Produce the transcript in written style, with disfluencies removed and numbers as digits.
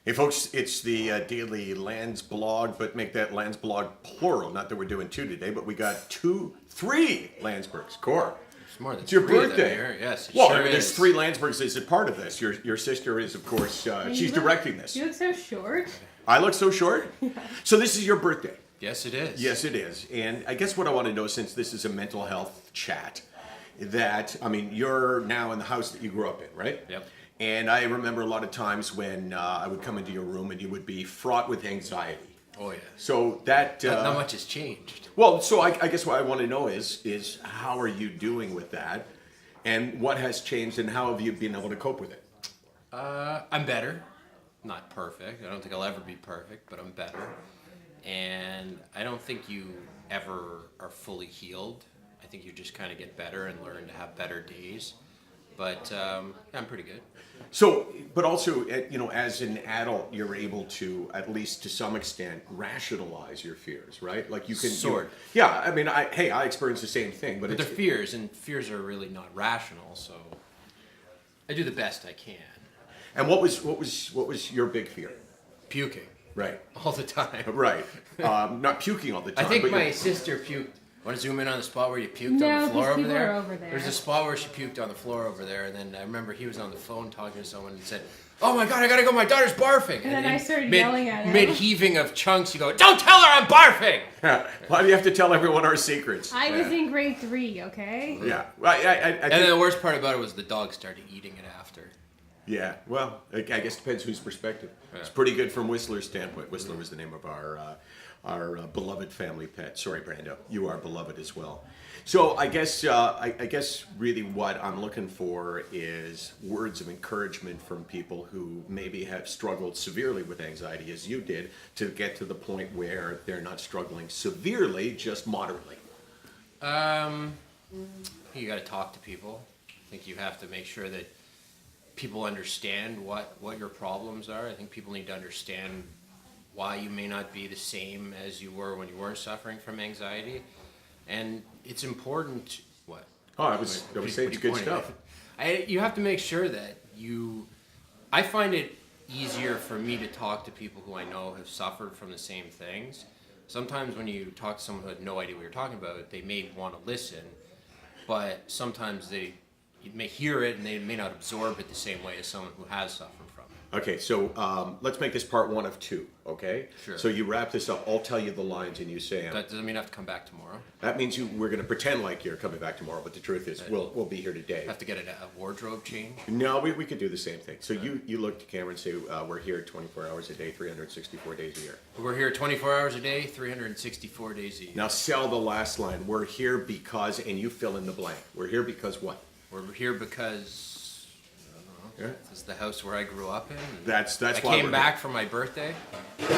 Hey folks, it's the daily Landsblog, but make that Landsblog plural. Not that we're doing two today, but we got three Landsbergs. Core. It's more than It's your three of them birthday. here. Yes, it Well, sure I mean, there's is. three Landsbergs as a part of this. Your sister is, of course, she's directing this. You look so short. I look so short? So this is your birthday. Yes, it is. Yes, it is. And I guess what I want to know, since this is a mental health chat, that, I mean, you're now in the house that you grew up in, right? Yep. And I remember a lot of times when I would come into your room and you would be fraught with anxiety. Oh, yeah. So that... Not much has changed. Well, so I guess what I want to know is how are you doing with that? And what has changed and how have you been able to cope with it? I'm better. Not perfect. I don't think I'll ever be perfect, but I'm better. And I don't think you ever are fully healed. I think you just kind of get better and learn to have better days. But yeah, I'm pretty good. So, but also, you know, as an adult, you're able to, at least to some extent, rationalize your fears, right? Like you can... Sort. Yeah, I mean, I experience the same thing, but But it's... they're fears, and fears are really not rational, so I do the best I can. And what was your big fear? Puking. Right. All the time. Right. Not puking all the time. I think but my you're- sister puked. Want to zoom in on the spot where you puked No, on the floor 'cause over people there? are over there. There's a spot where she puked on the floor over there, and then I remember he was on the phone talking to someone and said, "Oh my God, I gotta go! My daughter's barfing!" And then I started mid, yelling at him. Mid heaving of chunks, you go, "Don't tell her I'm barfing!" Why do you have to tell everyone our secrets? I was in grade 3, okay? Yeah. Well, I And think, then the worst part about it was the dog started eating it after. yeah. Well, I guess it depends whose perspective. Yeah. It's pretty good from Whistler's standpoint. Whistler was the name of our beloved family pet. Sorry, Brando. You are beloved as well. So I guess really what I'm looking for is words of encouragement from people who maybe have struggled severely with anxiety, as you did, to get to the point where they're not struggling severely, just moderately. You got to talk to people. I think you have to make sure that people understand what your problems are. I think people need to understand why you may not be the same as you were when you weren't suffering from anxiety. And it's important. What? Oh, I was saying it's good stuff. You have to make sure that I find it easier for me to talk to people who I know have suffered from the same things. Sometimes when you talk to someone who had no idea what you're talking about, they may want to listen, but sometimes you may hear it and they may not absorb it the same way as someone who has suffered from it. Okay, so let's make this part 1 of 2, okay? Sure. So you wrap this up, I'll tell you the lines and you say them. That doesn't mean I have to come back tomorrow. That means we're going to pretend like you're coming back tomorrow, but the truth is we'll be here today. I have to get a wardrobe change. No, we could do the same thing. So you look to camera and say we're here 24 hours a day, 364 days a year. We're here 24 hours a day, 364 days a year. Now sell the last line. We're here because, and you fill in the blank. We're here because what? We're here because I don't know. Yeah. This is the house where I grew up in. And That's I why came we're back for my birthday. here.